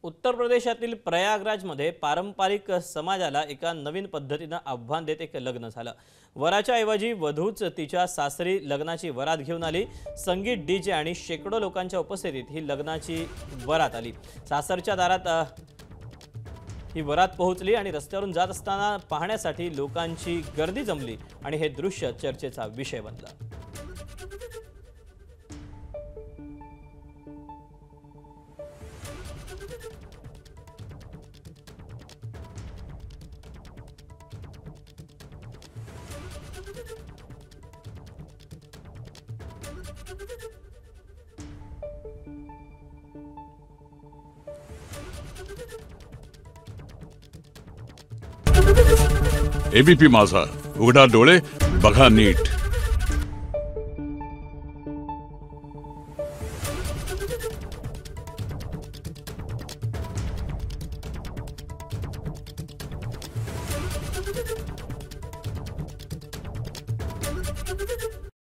उत्तर प्रदेशातील प्रयागराजमध्ये पारंपरिक समाजाला एका नवीन पद्धतीने आव्हान देत एक लग्न झालं। वराच्या ऐवजी वधूच तिच्या सासरी लग्नाची वरात घेऊन आली। संगीत, डीजे आणि शेकडो लोकांच्या उपस्थितीत ही लग्नाची वरात आली। सासरच्या दारात ही वरात पोहोचली आणि रस्त्यावरून जात असताना पाहण्यासाठी लोकांची गर्दी जमली आणि हे दृश्य चर्चेचा विषय बनलं। एबीपी माझा, उघडा डोळे बघा नीट।